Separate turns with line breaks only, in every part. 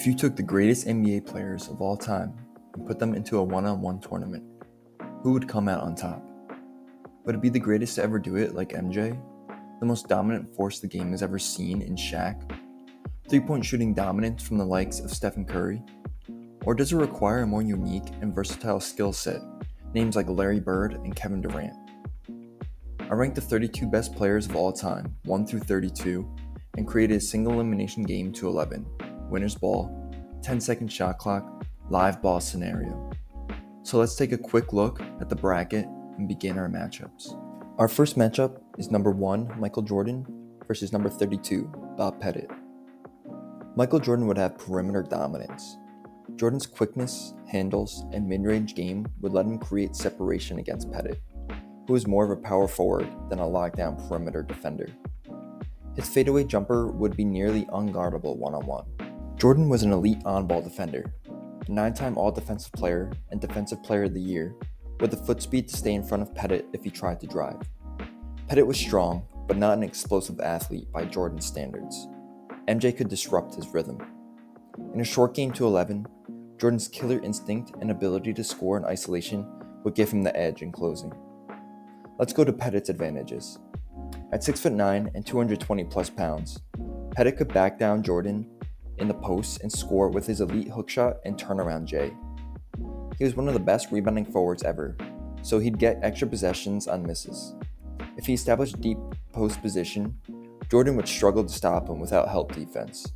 If you took the greatest NBA players of all time and put them into a one-on-one tournament, who would come out on top? Would it be the greatest to ever do it like MJ? The most dominant force the game has ever seen in Shaq? Three-point shooting dominance from the likes of Stephen Curry? Or does it require a more unique and versatile skill set, names like Larry Bird and Kevin Durant? I ranked the 32 best players of all time, 1 through 32, and created a single elimination game to 11, winner's ball, 10-second shot clock, live ball scenario. So let's take a quick look at the bracket and begin our matchups. Our first matchup is number 1, Michael Jordan, versus number 32, Bob Pettit. Michael Jordan would have perimeter dominance. Jordan's quickness, handles, and mid-range game would let him create separation against Pettit, who is more of a power forward than a lockdown perimeter defender. His fadeaway jumper would be nearly unguardable one-on-one. Jordan was an elite on-ball defender, a 9-time All-Defensive Player and Defensive Player of the Year, with the foot speed to stay in front of Pettit if he tried to drive. Pettit was strong, but not an explosive athlete by Jordan's standards. MJ could disrupt his rhythm. In a short game to 11, Jordan's killer instinct and ability to score in isolation would give him the edge in closing. Let's go to Pettit's advantages. At 6'9" and 220 plus pounds, Pettit could back down Jordan in the post and score with his elite hookshot and turnaround J. He was one of the best rebounding forwards ever, so he'd get extra possessions on misses. If he established deep post position, Jordan would struggle to stop him without help defense.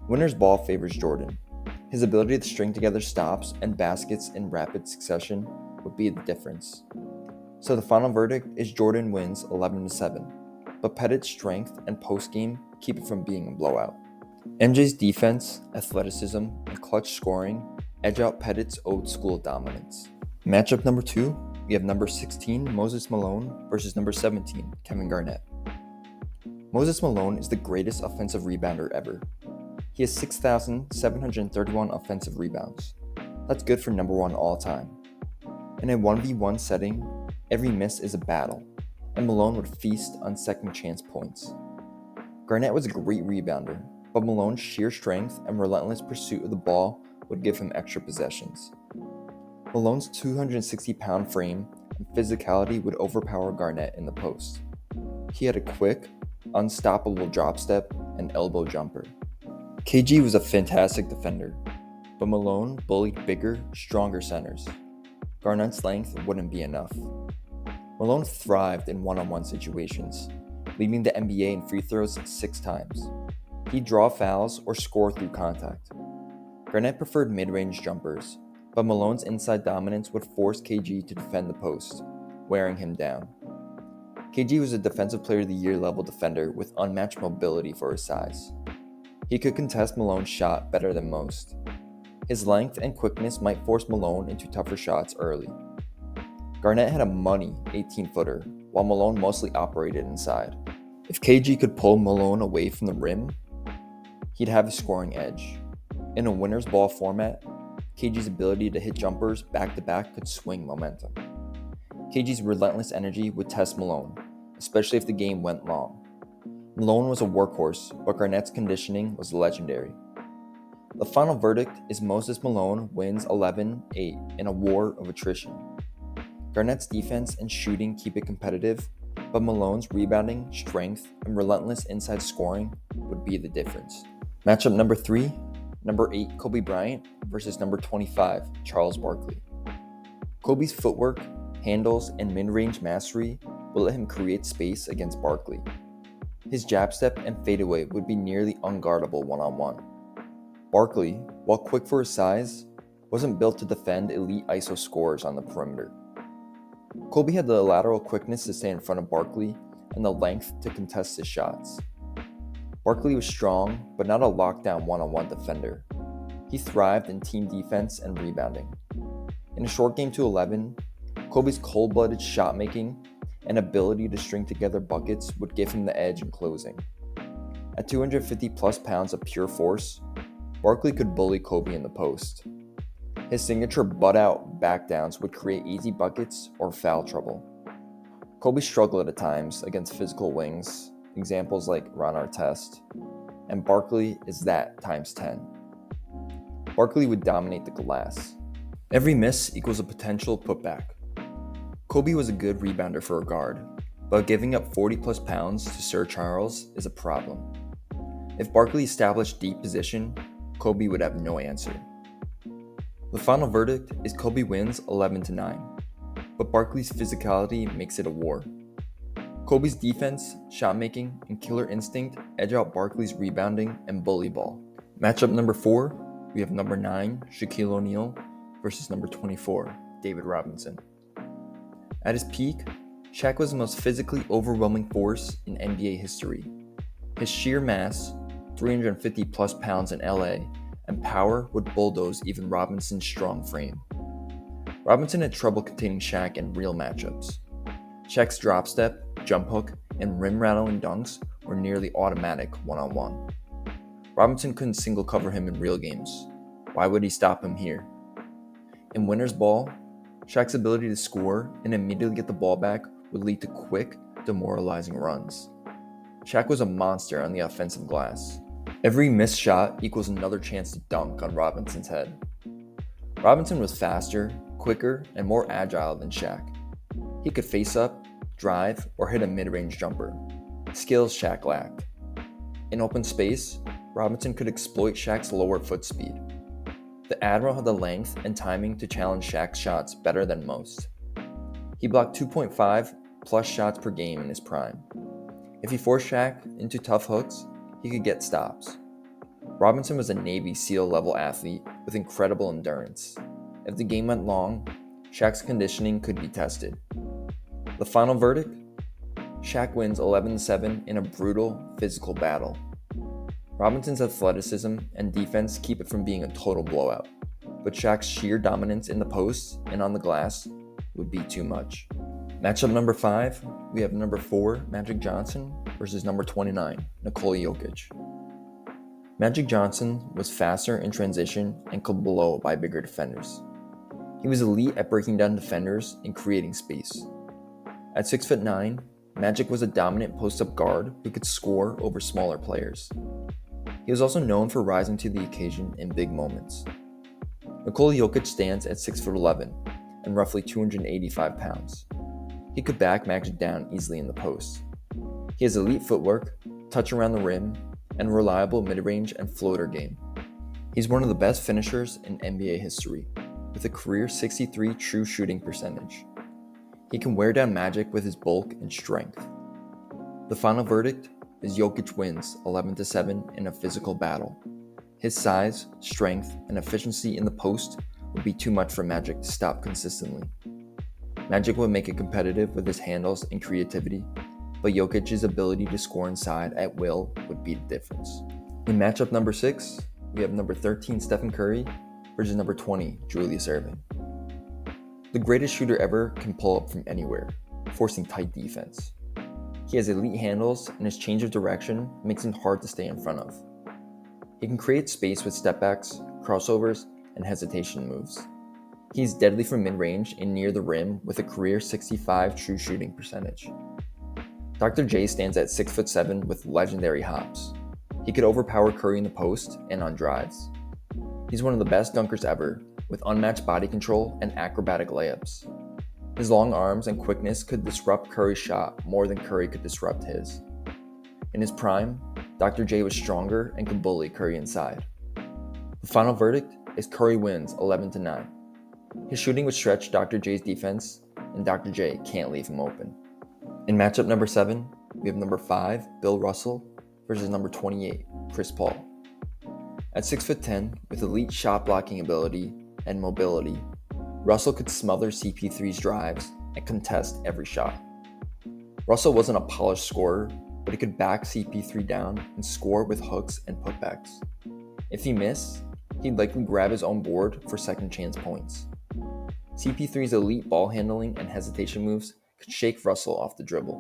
Winner's ball favors Jordan. His ability to string together stops and baskets in rapid succession would be the difference. So the final verdict is Jordan wins 11-7, but Pettit's strength and post-game keep it from being a blowout. MJ's defense, athleticism, and clutch scoring edge out Pettit's old-school dominance. Matchup number 2, we have number 16, Moses Malone, versus number 17, Kevin Garnett. Moses Malone is the greatest offensive rebounder ever. He has 6,731 offensive rebounds. That's good for number 1 all time. In a 1v1 setting, every miss is a battle, and Malone would feast on second chance points. Garnett was a great rebounder, but Malone's sheer strength and relentless pursuit of the ball would give him extra possessions. Malone's 260-pound frame and physicality would overpower Garnett in the post. He had a quick, unstoppable drop step and elbow jumper. KG was a fantastic defender, but Malone bullied bigger, stronger centers. Garnett's length wouldn't be enough. Malone thrived in one-on-one situations, leading the NBA in free throws 6 times. He'd draw fouls or score through contact. Garnett preferred mid-range jumpers, but Malone's inside dominance would force KG to defend the post, wearing him down. KG was a Defensive Player of the Year level defender with unmatched mobility for his size. He could contest Malone's shot better than most. His length and quickness might force Malone into tougher shots early. Garnett had a money 18-footer, while Malone mostly operated inside. If KG could pull Malone away from the rim, he'd have a scoring edge. In a winner's ball format, KG's ability to hit jumpers back-to-back could swing momentum. KG's relentless energy would test Malone, especially if the game went long. Malone was a workhorse, but Garnett's conditioning was legendary. The final verdict is Moses Malone wins 11-8 in a war of attrition. Garnett's defense and shooting keep it competitive, but Malone's rebounding, strength, and relentless inside scoring would be the difference. Matchup number 3, number 8 Kobe Bryant versus number 25 Charles Barkley. Kobe's footwork, handles, and mid-range mastery will let him create space against Barkley. His jab step and fadeaway would be nearly unguardable one-on-one. Barkley, while quick for his size, wasn't built to defend elite ISO scorers on the perimeter. Kobe had the lateral quickness to stay in front of Barkley and the length to contest his shots. Barkley was strong, but not a lockdown one-on-one defender. He thrived in team defense and rebounding. In a short game to 11, Kobe's cold-blooded shot making and ability to string together buckets would give him the edge in closing. At 250 plus pounds of pure force, Barkley could bully Kobe in the post. His signature butt-out backdowns would create easy buckets or foul trouble. Kobe struggled at times against physical wings, examples like Ron Artest, and Barkley is that times 10. Barkley would dominate the glass. Every miss equals a potential putback. Kobe was a good rebounder for a guard, but giving up 40 plus pounds to Sir Charles is a problem. If Barkley established deep position, Kobe would have no answer. The final verdict is Kobe wins 11-9, but Barkley's physicality makes it a war. Kobe's defense, shot making, and killer instinct edge out Barkley's rebounding and bully ball. Matchup number 4, we have number 9, Shaquille O'Neal, versus number 24, David Robinson. At his peak, Shaq was the most physically overwhelming force in NBA history. His sheer mass, 350 plus pounds in LA, and power would bulldoze even Robinson's strong frame. Robinson had trouble containing Shaq in real matchups. Shaq's drop step, jump hook, and rim rattling dunks were nearly automatic one-on-one. Robinson couldn't single cover him in real games. Why would he stop him here? In winner's ball, Shaq's ability to score and immediately get the ball back would lead to quick, demoralizing runs. Shaq was a monster on the offensive glass. Every missed shot equals another chance to dunk on Robinson's head. Robinson was faster, quicker, and more agile than Shaq. He could face up, drive, or hit a mid-range jumper, skills Shaq lacked. In open space, Robinson could exploit Shaq's lower foot speed. The Admiral had the length and timing to challenge Shaq's shots better than most. He blocked 2.5 plus shots per game in his prime. If he forced Shaq into tough hooks, he could get stops. Robinson was a Navy SEAL level athlete with incredible endurance. If the game went long, Shaq's conditioning could be tested. The final verdict? Shaq wins 11-7 in a brutal, physical battle. Robinson's athleticism and defense keep it from being a total blowout, but Shaq's sheer dominance in the post and on the glass would be too much. Matchup number 5, we have number 4, Magic Johnson, versus number 29, Nikola Jokic. Magic Johnson was faster in transition and could blow by bigger defenders. He was elite at breaking down defenders and creating space. At 6'9", Magic was a dominant post-up guard who could score over smaller players. He was also known for rising to the occasion in big moments. Nikola Jokic stands at 6'11" and roughly 285 pounds. He could back Magic down easily in the post. He has elite footwork, touch around the rim, and reliable mid-range and floater game. He's one of the best finishers in NBA history, with a career 63 true shooting percentage. He can wear down Magic with his bulk and strength. The final verdict is Jokic wins 11-7 in a physical battle. His size, strength, and efficiency in the post would be too much for Magic to stop consistently. Magic would make it competitive with his handles and creativity, but Jokic's ability to score inside at will would be the difference. In matchup number 6, we have number 13 Stephen Curry versus number 20 Julius Erving. The greatest shooter ever can pull up from anywhere, forcing tight defense. He has elite handles, and his change of direction makes him hard to stay in front of. He can create space with stepbacks, crossovers, and hesitation moves. He's deadly from mid-range and near the rim with a career 65 true shooting percentage. Dr. J stands at 6'7" with legendary hops. He could overpower Curry in the post and on drives. He's one of the best dunkers ever, with unmatched body control and acrobatic layups. His long arms and quickness could disrupt Curry's shot more than Curry could disrupt his. In his prime, Dr. J was stronger and could bully Curry inside. The final verdict is Curry wins 11-9. His shooting would stretch Dr. J's defense, and Dr. J can't leave him open. In matchup number 7, we have number 5, Bill Russell, versus number 28, Chris Paul. At 6'10", with elite shot blocking ability and mobility, Russell could smother CP3's drives and contest every shot. Russell wasn't a polished scorer, but he could back CP3 down and score with hooks and putbacks. If he missed, he'd likely grab his own board for second chance points. CP3's elite ball handling and hesitation moves could shake Russell off the dribble.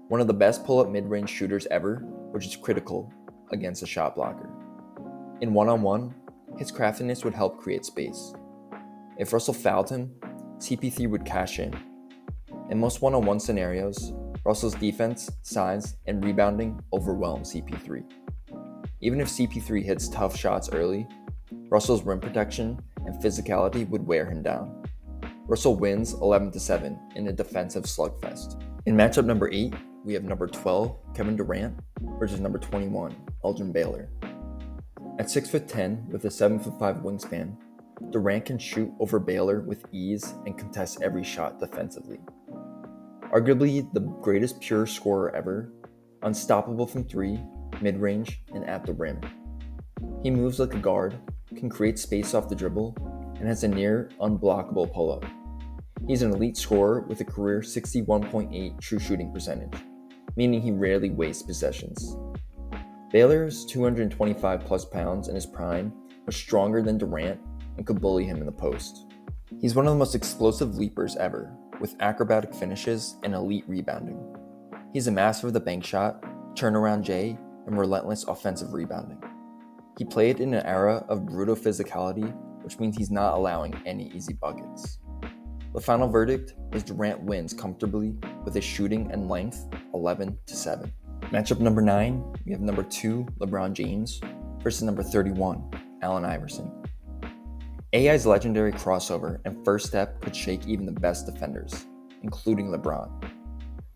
One of the best pull-up mid-range shooters ever, which is critical against a shot blocker. In one-on-one, his craftiness would help create space. If Russell fouled him, CP3 would cash in. In most one-on-one scenarios, Russell's defense, size, and rebounding overwhelm CP3. Even if CP3 hits tough shots early, Russell's rim protection and physicality would wear him down. Russell wins 11-7 in a defensive slugfest. In matchup number 8, we have number 12, Kevin Durant, versus number 21, Elgin Baylor. At 6'10" with a 7'5" wingspan, Durant can shoot over Baylor with ease and contest every shot defensively. Arguably the greatest pure scorer ever, unstoppable from 3, mid-range, and at the rim. He moves like a guard, can create space off the dribble, and has a near unblockable pull-up. He's an elite scorer with a career 61.8 true shooting percentage, meaning he rarely wastes possessions. Baylor's 225 plus pounds in his prime was stronger than Durant and could bully him in the post. He's one of the most explosive leapers ever, with acrobatic finishes and elite rebounding. He's a master of the bank shot, turnaround J, and relentless offensive rebounding. He played in an era of brutal physicality, which means he's not allowing any easy buckets. The final verdict is Durant wins comfortably with his shooting and length 11-7. Matchup number 9, we have number 2, LeBron James, versus number 31, Allen Iverson. AI's legendary crossover and first step could shake even the best defenders, including LeBron.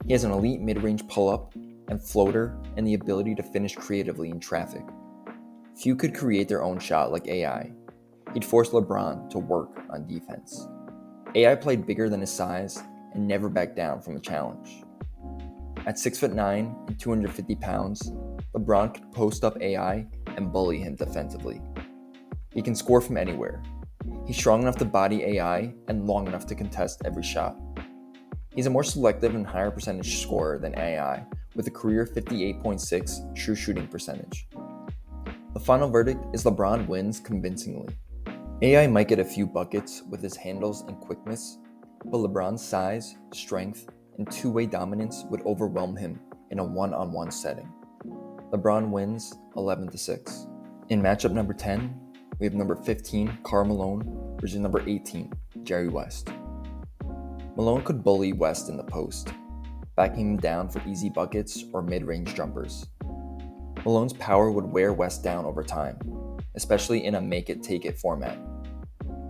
He has an elite mid-range pull-up and floater and the ability to finish creatively in traffic. Few could create their own shot like AI. He'd force LeBron to work on defense. AI played bigger than his size and never backed down from a challenge. At 6'9" and 250 pounds, LeBron could post up AI and bully him defensively. He can score from anywhere. He's strong enough to body AI and long enough to contest every shot. He's a more selective and higher percentage scorer than AI, with a career 58.6 true shooting percentage. The final verdict is LeBron wins convincingly. AI might get a few buckets with his handles and quickness, but LeBron's size, strength, and two-way dominance would overwhelm him in a one-on-one setting. LeBron wins 11-6. In matchup number 10, we have number 15, Karl Malone, versus number 18, Jerry West. Malone could bully West in the post, backing him down for easy buckets or mid-range jumpers. Malone's power would wear West down over time, especially in a make-it-take-it format.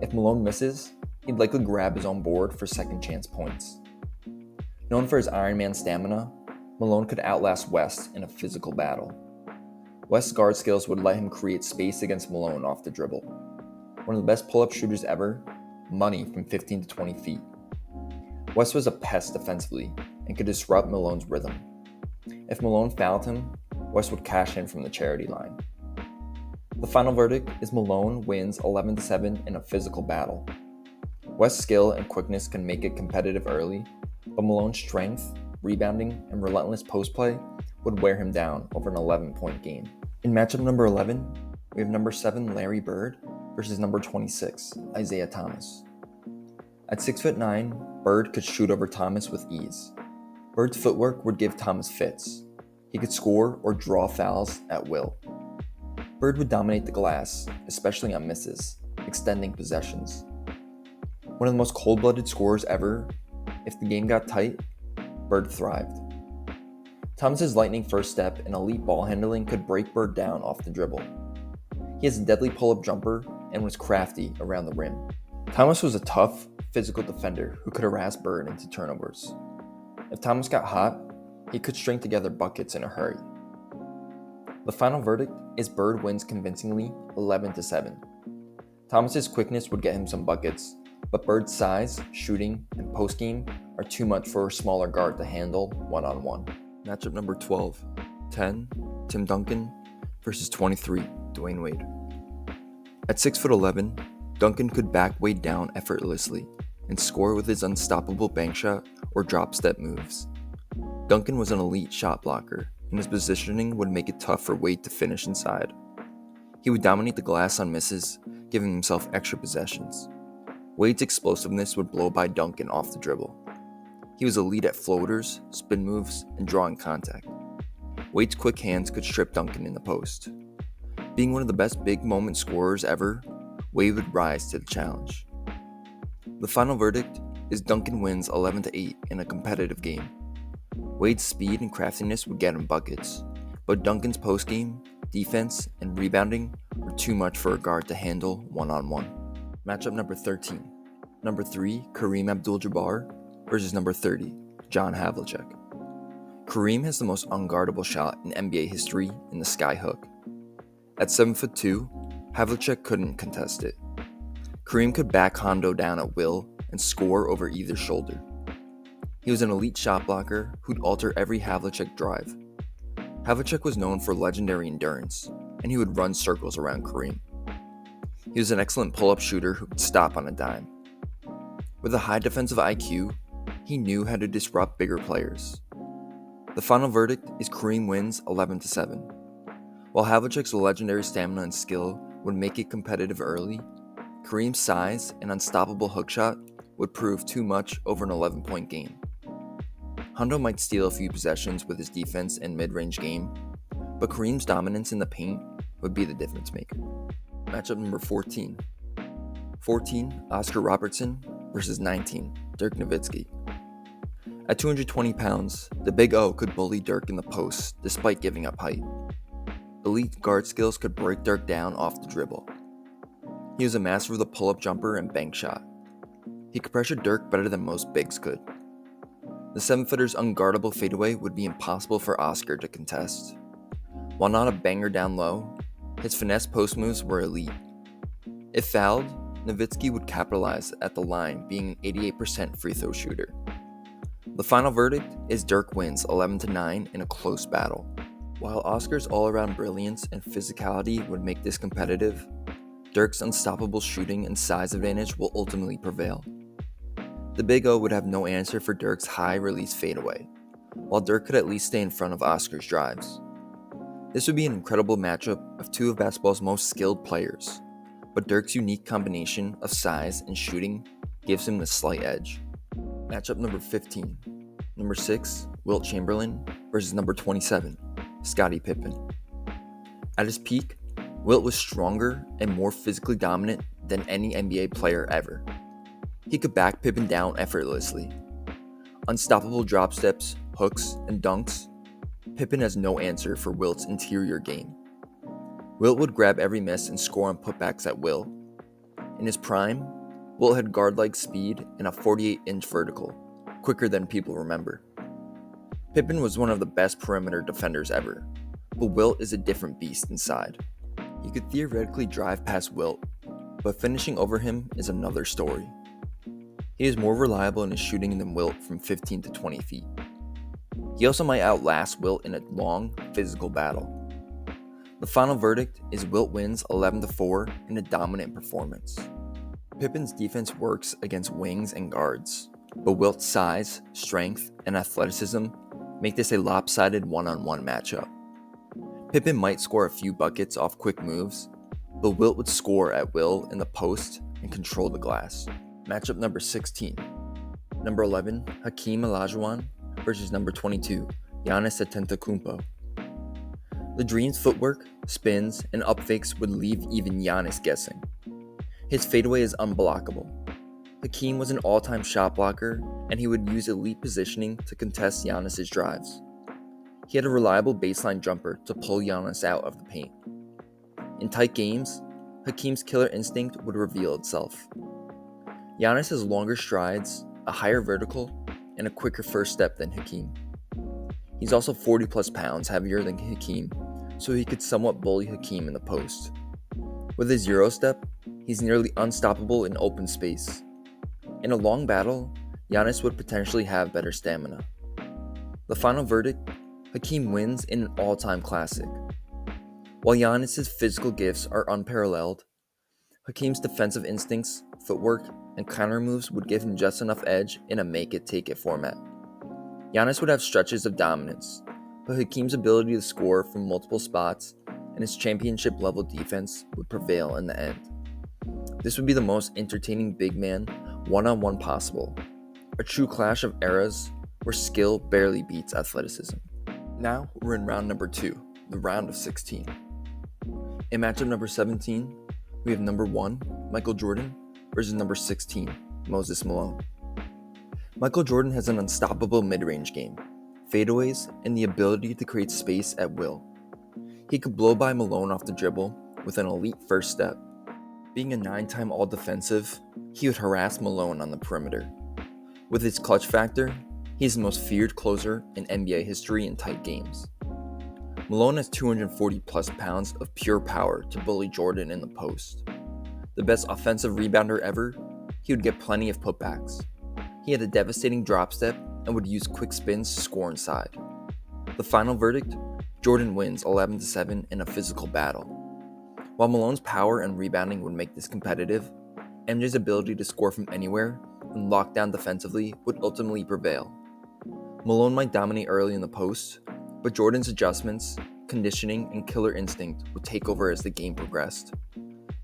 If Malone misses, he'd likely grab his own board for second chance points. Known for his Iron Man stamina, Malone could outlast West in a physical battle. West's guard skills would let him create space against Malone off the dribble. One of the best pull-up shooters ever, money from 15 to 20 feet. West was a pest defensively and could disrupt Malone's rhythm. If Malone fouled him, West would cash in from the charity line. The final verdict is Malone wins 11-7 in a physical battle. West's skill and quickness can make it competitive early, but Malone's strength, rebounding, and relentless post play would wear him down over an 11-point game. In matchup number 11, we have number 7, Larry Bird, versus number 26, Isaiah Thomas. At 6'9", Bird could shoot over Thomas with ease. Bird's footwork would give Thomas fits. He could score or draw fouls at will. Bird would dominate the glass, especially on misses, extending possessions. One of the most cold-blooded scorers ever, if the game got tight, Bird thrived. Thomas's lightning first step and elite ball handling could break Bird down off the dribble. He has a deadly pull-up jumper and was crafty around the rim. Thomas was a tough, physical defender who could harass Bird into turnovers. If Thomas got hot, he could string together buckets in a hurry. The final verdict is Bird wins convincingly 11-7. Thomas's quickness would get him some buckets, but Bird's size, shooting, and post game are too much for a smaller guard to handle one-on-one. Matchup number 12, 10, Tim Duncan versus 23, Dwayne Wade. At 6'11", Duncan could back Wade down effortlessly and score with his unstoppable bank shot or drop step moves. Duncan was an elite shot blocker, and his positioning would make it tough for Wade to finish inside. He would dominate the glass on misses, giving himself extra possessions. Wade's explosiveness would blow by Duncan off the dribble. He was elite at floaters, spin moves, and drawing contact. Wade's quick hands could strip Duncan in the post. Being one of the best big moment scorers ever, Wade would rise to the challenge. The final verdict is Duncan wins 11-8 in a competitive game. Wade's speed and craftiness would get him buckets, but Duncan's post-game, defense, and rebounding were too much for a guard to handle one-on-one. Matchup number 13. Number 3, Kareem Abdul-Jabbar versus number 30, John Havlicek. Kareem has the most unguardable shot in NBA history in the sky hook. At 7'2", Havlicek couldn't contest it. Kareem could back Hondo down at will and score over either shoulder. He was an elite shot blocker who'd alter every Havlicek drive. Havlicek was known for legendary endurance, and he would run circles around Kareem. He was an excellent pull-up shooter who could stop on a dime. With a high defensive IQ, he knew how to disrupt bigger players. The final verdict is Kareem wins 11-7. While Havlicek's legendary stamina and skill would make it competitive early, Kareem's size and unstoppable hookshot would prove too much over an 11-point game. Hondo might steal a few possessions with his defense and mid-range game, but Kareem's dominance in the paint would be the difference maker. Matchup number 14. 14, Oscar Robertson versus 19, Dirk Nowitzki. At 220 pounds, the Big O could bully Dirk in the post despite giving up height. Elite guard skills could break Dirk down off the dribble. He was a master of the pull-up jumper and bank shot. He could pressure Dirk better than most bigs could. The 7-footer's unguardable fadeaway would be impossible for Oscar to contest. While not a banger down low, his finesse post moves were elite. If fouled, Nowitzki would capitalize at the line, being an 88% free throw shooter. The final verdict is Dirk wins 11-9 in a close battle. While Oscar's all-around brilliance and physicality would make this competitive, Dirk's unstoppable shooting and size advantage will ultimately prevail. The Big O would have no answer for Dirk's high-release fadeaway, while Dirk could at least stay in front of Oscar's drives. This would be an incredible matchup of two of basketball's most skilled players, but Dirk's unique combination of size and shooting gives him the slight edge. Matchup number 15. Number 6, Wilt Chamberlain versus number 27, Scottie Pippen. At his peak, Wilt was stronger and more physically dominant than any NBA player ever. He could back Pippen down effortlessly. Unstoppable drop steps, hooks, and dunks, Pippen has no answer for Wilt's interior game. Wilt would grab every miss and score on putbacks at will. In his prime, Wilt had guard-like speed and a 48-inch vertical, quicker than people remember. Pippen was one of the best perimeter defenders ever, but Wilt is a different beast inside. You could theoretically drive past Wilt, but finishing over him is another story. He is more reliable in his shooting than Wilt from 15 to 20 feet. He also might outlast Wilt in a long, physical battle. The final verdict is Wilt wins 11-4 in a dominant performance. Pippen's defense works against wings and guards, but Wilt's size, strength, and athleticism make this a lopsided one-on-one matchup. Pippen might score a few buckets off quick moves, but Wilt would score at will in the post and control the glass. Matchup number 16. Number 11, Hakeem Olajuwon versus number 22, Giannis Antetokounmpo. The Dream's footwork, spins, and upfakes would leave even Giannis guessing. His fadeaway is unblockable. Hakeem was an all-time shot blocker, and he would use elite positioning to contest Giannis' drives. He had a reliable baseline jumper to pull Giannis out of the paint. In tight games, Hakeem's killer instinct would reveal itself. Giannis has longer strides, a higher vertical, and a quicker first step than Hakeem. He's also 40 plus pounds heavier than Hakeem, so he could somewhat bully Hakeem in the post. With his Euro step, he's nearly unstoppable in open space. In a long battle, Giannis would potentially have better stamina. The final verdict, Hakeem wins in an all-time classic. While Giannis' physical gifts are unparalleled, Hakeem's defensive instincts, footwork, and counter moves would give him just enough edge in a make-it-take-it format. Giannis would have stretches of dominance, but Hakeem's ability to score from multiple spots and his championship-level defense would prevail in the end. This would be the most entertaining big man one-on-one possible, a true clash of eras where skill barely beats athleticism. Now we're in round number 2, the round of 16. In matchup number 17, we have number 1, Michael Jordan, versus number 16, Moses Malone. Michael Jordan has an unstoppable mid-range game, fadeaways, and the ability to create space at will. He could blow by Malone off the dribble, with an elite first step. Being a 9-time all-defensive, he would harass Malone on the perimeter. With his clutch factor, he's the most feared closer in NBA history in tight games. Malone has 240 plus pounds of pure power to bully Jordan in the post. The best offensive rebounder ever, he would get plenty of putbacks. He had a devastating drop step and would use quick spins to score inside. The final verdict, Jordan wins 11-7 in a physical battle. While Malone's power and rebounding would make this competitive, MJ's ability to score from anywhere and lock down defensively would ultimately prevail. Malone might dominate early in the post, but Jordan's adjustments, conditioning, and killer instinct would take over as the game progressed.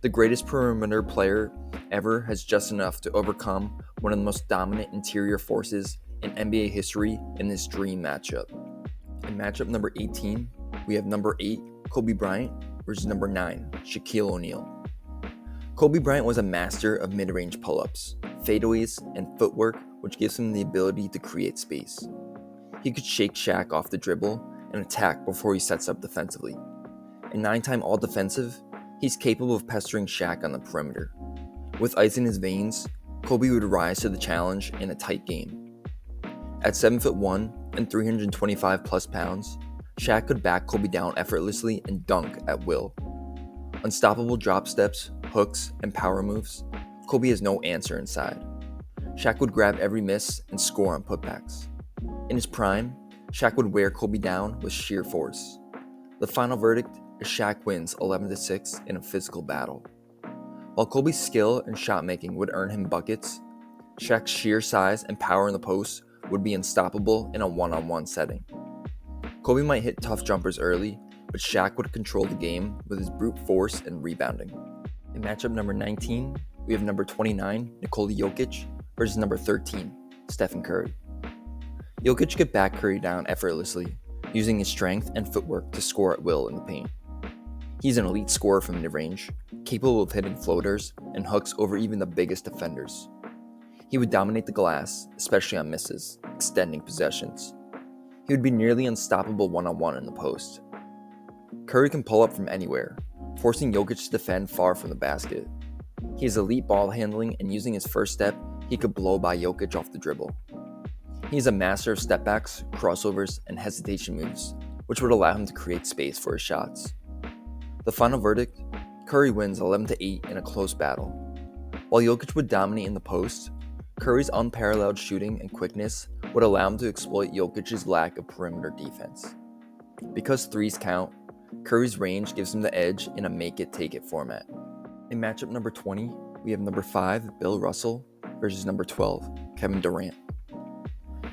The greatest perimeter player ever has just enough to overcome one of the most dominant interior forces in NBA history in this dream matchup. In matchup number 18, we have number 8, Kobe Bryant, versus number 9, Shaquille O'Neal. Kobe Bryant was a master of mid-range pull-ups, fadeaways, and footwork, which gives him the ability to create space. He could shake Shaq off the dribble and attack before he sets up defensively. A 9-time all-defensive, he's capable of pestering Shaq on the perimeter. With ice in his veins, Kobe would rise to the challenge in a tight game. At 7'1" and 325 plus pounds, Shaq could back Kobe down effortlessly and dunk at will. Unstoppable drop steps, hooks, and power moves, Kobe has no answer inside. Shaq would grab every miss and score on putbacks. In his prime, Shaq would wear Kobe down with sheer force. The final verdict is Shaq wins 11-6 in a physical battle. While Kobe's skill and shot making would earn him buckets, Shaq's sheer size and power in the post would be unstoppable in a one-on-one setting. Kobe might hit tough jumpers early, but Shaq would control the game with his brute force and rebounding. In matchup number 19, we have number 29, Nikola Jokic, versus number 13, Stephen Curry. Jokic could back Curry down effortlessly, using his strength and footwork to score at will in the paint. He's an elite scorer from mid-range, capable of hitting floaters and hooks over even the biggest defenders. He would dominate the glass, especially on misses, extending possessions. He would be nearly unstoppable one-on-one in the post. Curry can pull up from anywhere, forcing Jokic to defend far from the basket. He has elite ball handling, and using his first step, he could blow by Jokic off the dribble. He is a master of stepbacks, crossovers, and hesitation moves, which would allow him to create space for his shots. The final verdict, Curry wins 11-8 in a close battle. While Jokic would dominate in the post, Curry's unparalleled shooting and quickness would allow him to exploit Jokic's lack of perimeter defense. Because threes count, Curry's range gives him the edge in a make-it-take-it format. In matchup number 20, we have number 5, Bill Russell, versus number 12, Kevin Durant.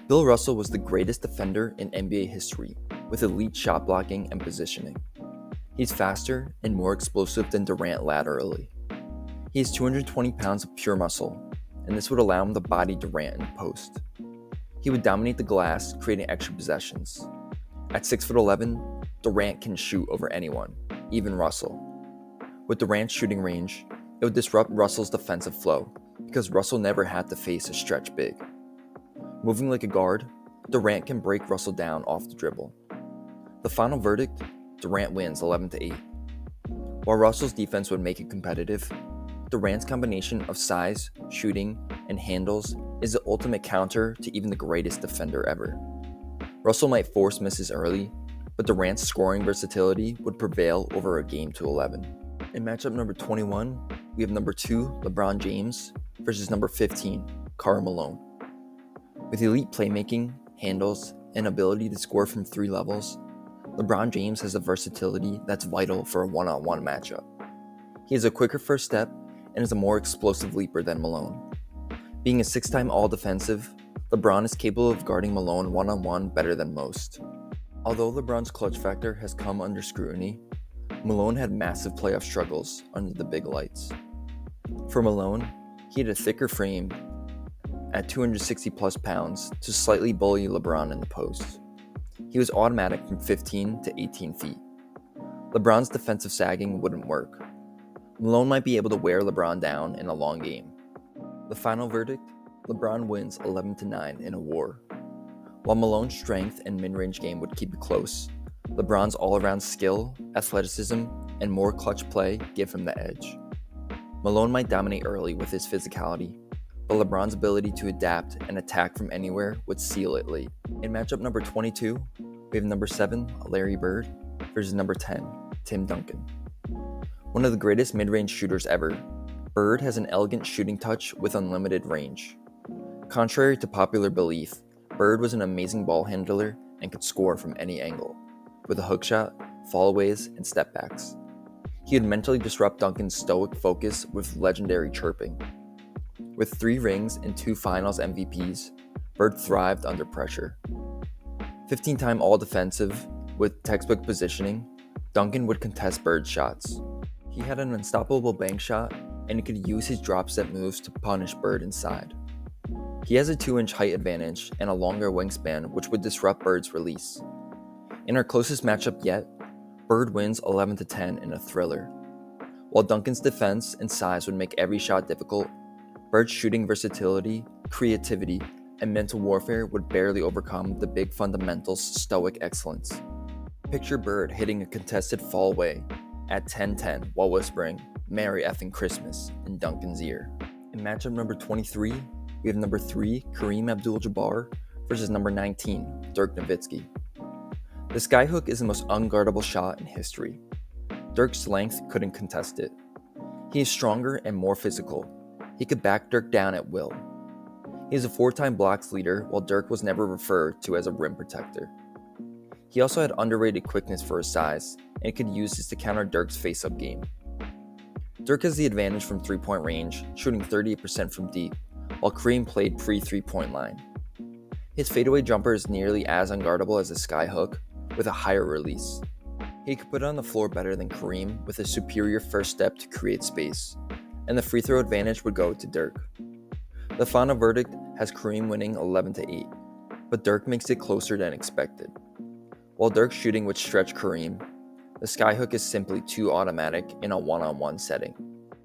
Bill Russell was the greatest defender in NBA history, with elite shot blocking and positioning. He's faster and more explosive than Durant laterally. He has 220 pounds of pure muscle, and this would allow him to body Durant in the post. He would dominate the glass, creating extra possessions. At 6'11", Durant can shoot over anyone, even Russell. With Durant's shooting range, it would disrupt Russell's defensive flow, because Russell never had to face a stretch big. Moving like a guard, Durant can break Russell down off the dribble. The final verdict, Durant wins 11-8. While Russell's defense would make it competitive, Durant's combination of size, shooting, and handles is the ultimate counter to even the greatest defender ever. Russell might force misses early, but Durant's scoring versatility would prevail over a game to 11. In matchup number 21, we have number 2, LeBron James, versus number 15, Karl Malone. With elite playmaking, handles, and ability to score from 3 levels, LeBron James has a versatility that's vital for a one-on-one matchup. He has a quicker first step and is a more explosive leaper than Malone. Being a 6-time all-defensive, LeBron is capable of guarding Malone one-on-one better than most. Although LeBron's clutch factor has come under scrutiny, Malone had massive playoff struggles under the big lights. For Malone, he had a thicker frame at 260 plus pounds to slightly bully LeBron in the post. He was automatic from 15 to 18 feet. LeBron's defensive sagging wouldn't work. Malone might be able to wear LeBron down in a long game. The final verdict, LeBron wins 11-9 in a war. While Malone's strength and mid-range game would keep it close, LeBron's all-around skill, athleticism, and more clutch play give him the edge. Malone might dominate early with his physicality, but LeBron's ability to adapt and attack from anywhere would seal it late. In matchup number 22, we have number 7, Larry Bird, versus number 10, Tim Duncan. One of the greatest mid-range shooters ever, Bird has an elegant shooting touch with unlimited range. Contrary to popular belief, Bird was an amazing ball handler and could score from any angle, with a hook shot, fallaways, and step backs. He would mentally disrupt Duncan's stoic focus with legendary chirping. With 3 rings and 2 finals MVPs, Bird thrived under pressure. 15-time All-Defensive with textbook positioning, Duncan would contest Bird's shots. He had an unstoppable bank shot, and he could use his drop step moves to punish Bird inside. He has a 2-inch height advantage and a longer wingspan, which would disrupt Bird's release. In our closest matchup yet, Bird wins 11-10 in a thriller. While Duncan's defense and size would make every shot difficult, Bird's shooting versatility, creativity, and mental warfare would barely overcome the big fundamentals' stoic excellence. Picture Bird hitting a contested fallaway at 10-10 while whispering, "Merry effing Christmas," in Duncan's ear. In matchup number 23, we have number 3, Kareem Abdul-Jabbar, versus number 19, Dirk Nowitzki. The skyhook is the most unguardable shot in history. Dirk's length couldn't contest it. He is stronger and more physical. He could back Dirk down at will. He is a 4-time blocks leader, while Dirk was never referred to as a rim protector. He also had underrated quickness for his size, and could use this to counter Dirk's face-up game. Dirk has the advantage from 3-point range, shooting 38% from deep, while Kareem played pre-3-point line. His fadeaway jumper is nearly as unguardable as a skyhook, with a higher release. He could put it on the floor better than Kareem with a superior first step to create space, and the free throw advantage would go to Dirk. The final verdict has Kareem winning 11-8, but Dirk makes it closer than expected. While Dirk's shooting would stretch Kareem, the skyhook is simply too automatic in a one-on-one setting.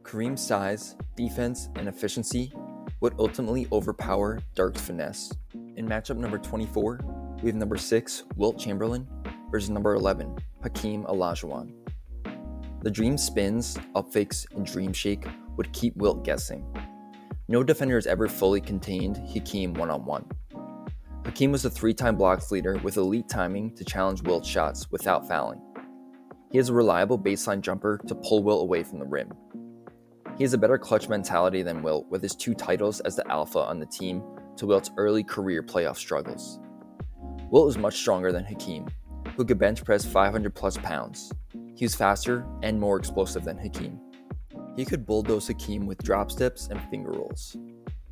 Kareem's size, defense, and efficiency would ultimately overpower Dirk's finesse. In matchup number 24, we have number 6, Wilt Chamberlain, versus number 11, Hakeem Olajuwon. The dream spins, upfakes, and dream shake would keep Wilt guessing. No defender has ever fully contained Hakeem one-on-one. Hakeem was a 3-time blocks leader with elite timing to challenge Wilt's shots without fouling. He has a reliable baseline jumper to pull Wilt away from the rim. He has a better clutch mentality than Wilt, with his 2 titles as the alpha on the team to Wilt's early career playoff struggles. Wilt is much stronger than Hakeem, who could bench press 500 plus pounds. He was faster and more explosive than Hakeem. He could bulldoze Hakeem with drop steps and finger rolls.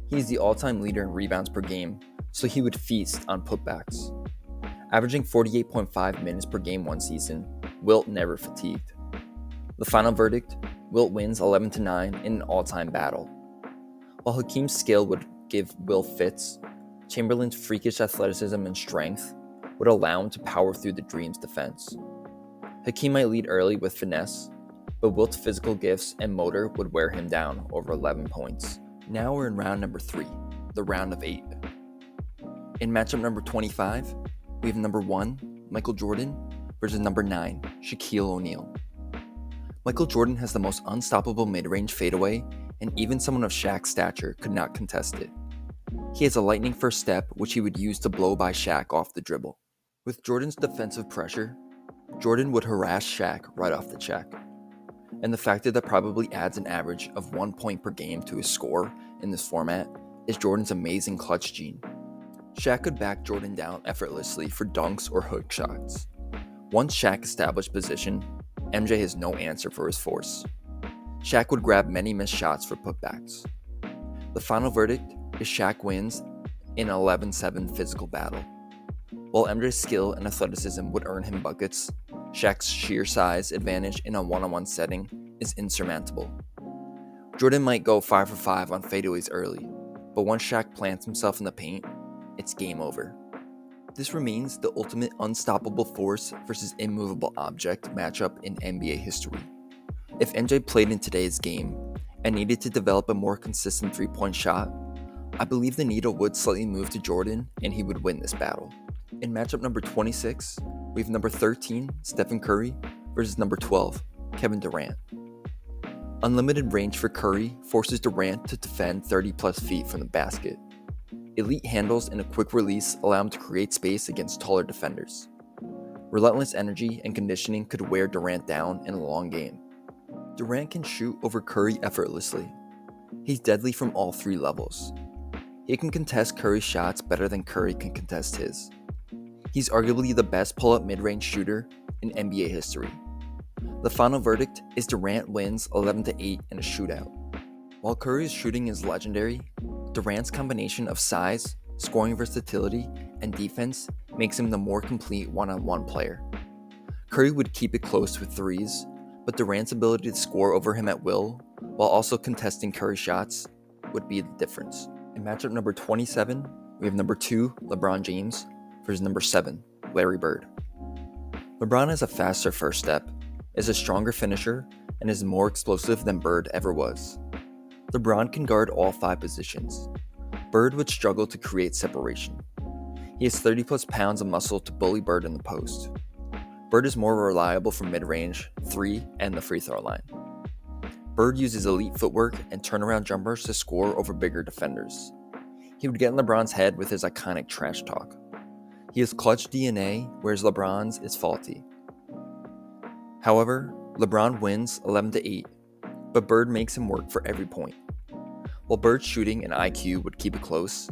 He is the all-time leader in rebounds per game, so he would feast on putbacks. Averaging 48.5 minutes per game one season, Wilt never fatigued. The final verdict, Wilt wins 11-9 in an all-time battle. While Hakeem's skill would give Wilt fits, Chamberlain's freakish athleticism and strength would allow him to power through the Dream's defense. Hakeem might lead early with finesse, but Wilt's physical gifts and motor would wear him down over 11 points. Now we're in round number 3, the round of 8. In matchup number 25, we have number 1, Michael Jordan, versus number 9, Shaquille O'Neal. Michael Jordan has the most unstoppable mid-range fadeaway, and even someone of Shaq's stature could not contest it. He has a lightning first step, which he would use to blow by Shaq off the dribble. With Jordan's defensive pressure, Jordan would harass Shaq right off the check. And the factor that probably adds an average of 1 point per game to his score in this format is Jordan's amazing clutch gene. Shaq could back Jordan down effortlessly for dunks or hook shots. Once Shaq established position, MJ has no answer for his force. Shaq would grab many missed shots for putbacks. The final verdict is Shaq wins in an 11-7 physical battle. While MJ's skill and athleticism would earn him buckets, Shaq's sheer size advantage in a one-on-one setting is insurmountable. Jordan might go 5 for 5 on fadeaways early, but once Shaq plants himself in the paint, it's game over. This remains the ultimate unstoppable force versus immovable object matchup in NBA history. If MJ played in today's game and needed to develop a more consistent 3-point shot, I believe the needle would slightly move to Jordan and he would win this battle. In matchup number 26, we have number 13, Stephen Curry, versus number 12, Kevin Durant. Unlimited range for Curry forces Durant to defend 30 plus feet from the basket. Elite handles and a quick release allow him to create space against taller defenders. Relentless energy and conditioning could wear Durant down in a long game. Durant can shoot over Curry effortlessly. He's deadly from all three levels. He can contest Curry's shots better than Curry can contest his. He's arguably the best pull-up mid-range shooter in NBA history. The final verdict is Durant wins 11-8 in a shootout. While Curry's shooting is legendary, Durant's combination of size, scoring versatility, and defense makes him the more complete one-on-one player. Curry would keep it close with threes, but Durant's ability to score over him at will, while also contesting Curry's shots, would be the difference. In matchup number 27, we have number 2, LeBron James, versus number 7, Larry Bird. LeBron has a faster first step, is a stronger finisher, and is more explosive than Bird ever was. LeBron can guard all 5 positions. Bird would struggle to create separation. He has 30 plus pounds of muscle to bully Bird in the post. Bird is more reliable from mid-range, 3, and the free throw line. Bird uses elite footwork and turnaround jumpers to score over bigger defenders. He would get in LeBron's head with his iconic trash talk. He has clutch DNA, whereas LeBron's is faulty. However, LeBron wins 11-8, but Bird makes him work for every point. While Bird's shooting and IQ would keep it close,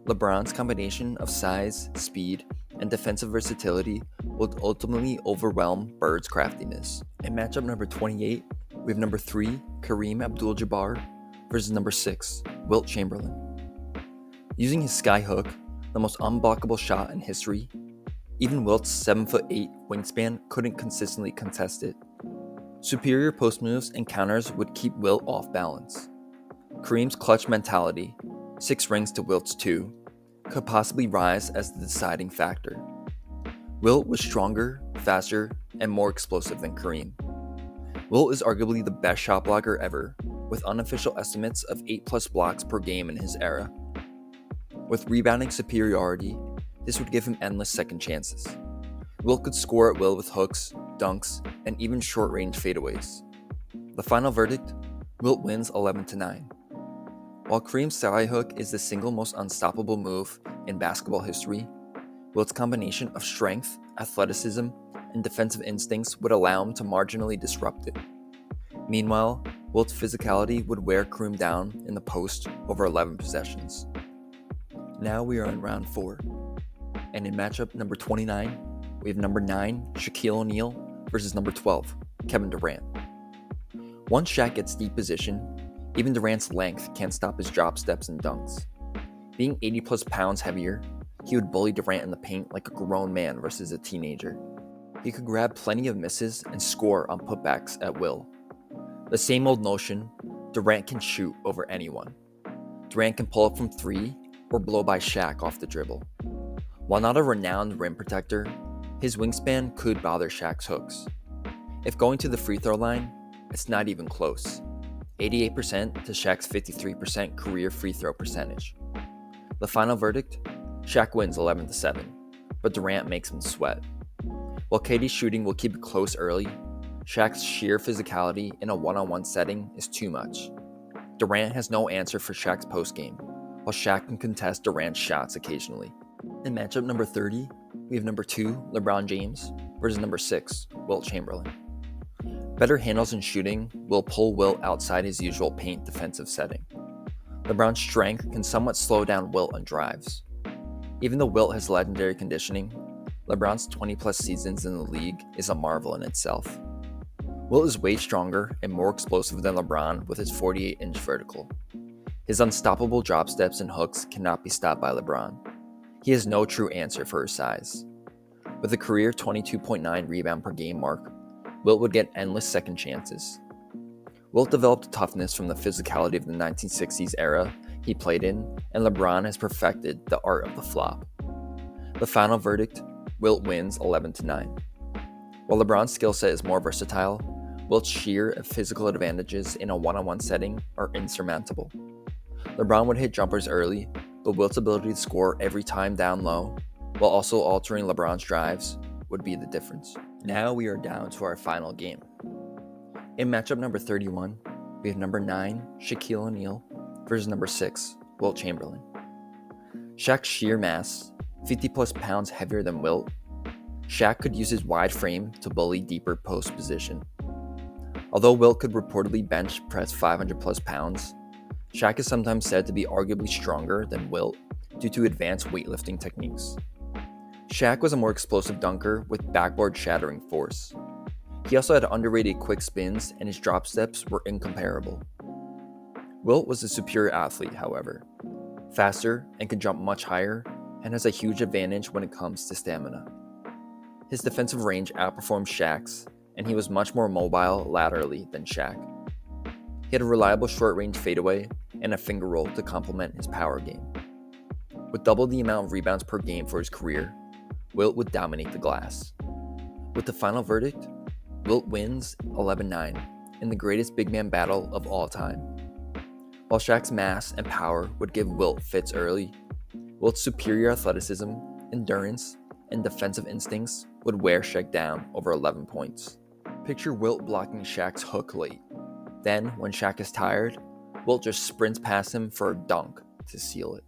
LeBron's combination of size, speed, and defensive versatility would ultimately overwhelm Bird's craftiness. In matchup number 28, we have number 3, Kareem Abdul-Jabbar, versus number 6, Wilt Chamberlain. Using his skyhook, the most unblockable shot in history, even Wilt's 7'8" wingspan couldn't consistently contest it. Superior post moves and counters would keep Wilt off balance. Kareem's clutch mentality, 6 rings to Wilt's 2, could possibly rise as the deciding factor. Wilt was stronger, faster, and more explosive than Kareem. Wilt is arguably the best shot blocker ever, with unofficial estimates of 8+ blocks per game in his era. With rebounding superiority, this would give him endless second chances. Wilt could score at will with hooks, dunks, and even short-range fadeaways. The final verdict? Wilt wins 11-9. While Kareem's skyhook is the single most unstoppable move in basketball history, Wilt's combination of strength, athleticism, and defensive instincts would allow him to marginally disrupt it. Meanwhile, Wilt's physicality would wear Kareem down in the post over 11 possessions. Now we are in round 4, and in matchup number 29, we have number 9, Shaquille O'Neal, versus number 12, Kevin Durant. Once Shaq gets deep position, even Durant's length can't stop his drop steps and dunks. Being 80 plus pounds heavier, he would bully Durant in the paint like a grown man versus a teenager. He could grab plenty of misses and score on putbacks at will. The same old notion, Durant can shoot over anyone. Durant can pull up from 3 or blow by Shaq off the dribble. While not a renowned rim protector, his wingspan could bother Shaq's hooks. If going to the free throw line, it's not even close. 88% to Shaq's 53% career free throw percentage. The final verdict? Shaq wins 11-7, but Durant makes him sweat. While KD's shooting will keep it close early, Shaq's sheer physicality in a one-on-one setting is too much. Durant has no answer for Shaq's postgame, while Shaq can contest Durant's shots occasionally. In matchup number 30, we have number 2, LeBron James, versus number 6, Wilt Chamberlain. Better handles and shooting will pull Wilt outside his usual paint defensive setting. LeBron's strength can somewhat slow down Wilt on drives. Even though Wilt has legendary conditioning, LeBron's 20+ seasons in the league is a marvel in itself. Wilt is way stronger and more explosive than LeBron with his 48-inch vertical. His unstoppable drop steps and hooks cannot be stopped by LeBron. He has no true answer for his size. With a career 22.9 rebound per game mark, Wilt would get endless second chances. Wilt developed toughness from the physicality of the 1960s era he played in, and LeBron has perfected the art of the flop. The final verdict, Wilt wins 11-9. While LeBron's skill set is more versatile, Wilt's sheer physical advantages in a one-on-one setting are insurmountable. LeBron would hit jumpers early, but Wilt's ability to score every time down low, while also altering LeBron's drives, would be the difference. Now we are down to our final game. In matchup number 31, we have number 9, Shaquille O'Neal, versus number 6, Wilt Chamberlain. Shaq's sheer mass, 50 plus pounds heavier than Wilt, Shaq could use his wide frame to bully deeper post position. Although Wilt could reportedly bench press 500 plus pounds, Shaq is sometimes said to be arguably stronger than Wilt due to advanced weightlifting techniques. Shaq was a more explosive dunker with backboard shattering force. He also had underrated quick spins, and his drop steps were incomparable. Wilt was a superior athlete, however, faster and could jump much higher, and has a huge advantage when it comes to stamina. His defensive range outperformed Shaq's, and he was much more mobile laterally than Shaq. He had a reliable short-range fadeaway and a finger roll to complement his power game. With double the amount of rebounds per game for his career, Wilt would dominate the glass. With the final verdict, Wilt wins 11-9 in the greatest big man battle of all time. While Shaq's mass and power would give Wilt fits early, Wilt's superior athleticism, endurance, and defensive instincts would wear Shaq down over 11 points. Picture Wilt blocking Shaq's hook late. Then, when Shaq is tired, Wilt just sprints past him for a dunk to seal it.